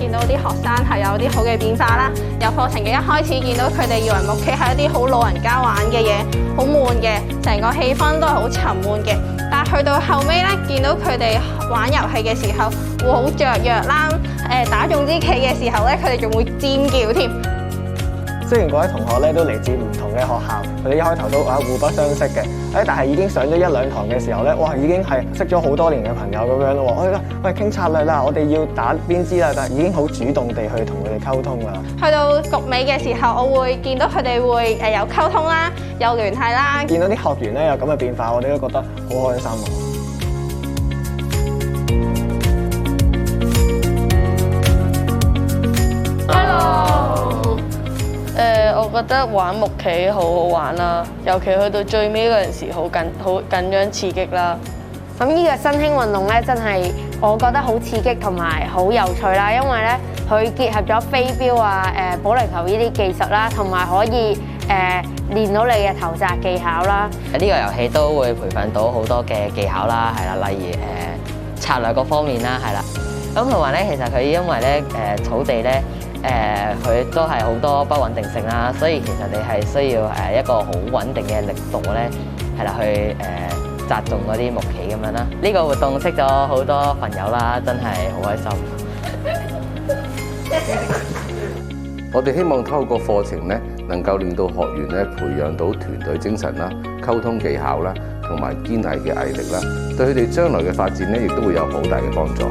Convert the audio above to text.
見到啲學生係有啲好嘅變化啦。由課程嘅一開始見到佢哋以為木屐係一啲好老人家玩嘅嘢，好悶嘅，成個氣氛都係好沉悶嘅。但係去到後尾咧，見到佢哋玩遊戲嘅時候會好雀躍啦，打中支旗嘅時候咧，佢哋仲會尖叫添。雖然嗰位同學咧都嚟自唔同嘅學校，佢哋一開頭都互不相識嘅，但係已經上咗一兩堂嘅時候咧，哇，已經係識咗好多年嘅朋友咁樣咯。喂，傾策略啦，我哋要打邊支啦，但係已經好主動地去同佢哋溝通啦。去到局尾嘅時候，我會見到佢哋會有溝通啦，有聯繫啦。見到啲學員咧有咁嘅變化，我哋都覺得好開心啊！我覺得玩木屐好好玩啦，尤其去到最尾嗰陣時，好緊張刺激啦。咁呢個新興運動咧，真係我覺得好刺激同埋好有趣啦，因為咧佢結合咗飛鏢啊、保齡球呢啲技術啦，同埋可以練到你嘅投擲技巧啦。呢個遊戲都會培訓到好多嘅技巧啦，係啦，例如策略嗰方面啦，係啦。咁同埋咧，其實佢因為咧草地咧。佢都係好多不穩定性啦，所以其實你係需要一個好穩定嘅力度咧，係啦，去擲中嗰啲木屐咁樣啦。呢個活動識咗好多朋友啦，真係好開心。我哋希望透過課程咧，能夠令到學員咧培養到團隊精神啦、溝通技巧啦，同埋堅毅嘅毅力啦，對佢哋將來嘅發展咧，亦都會有好大嘅幫助。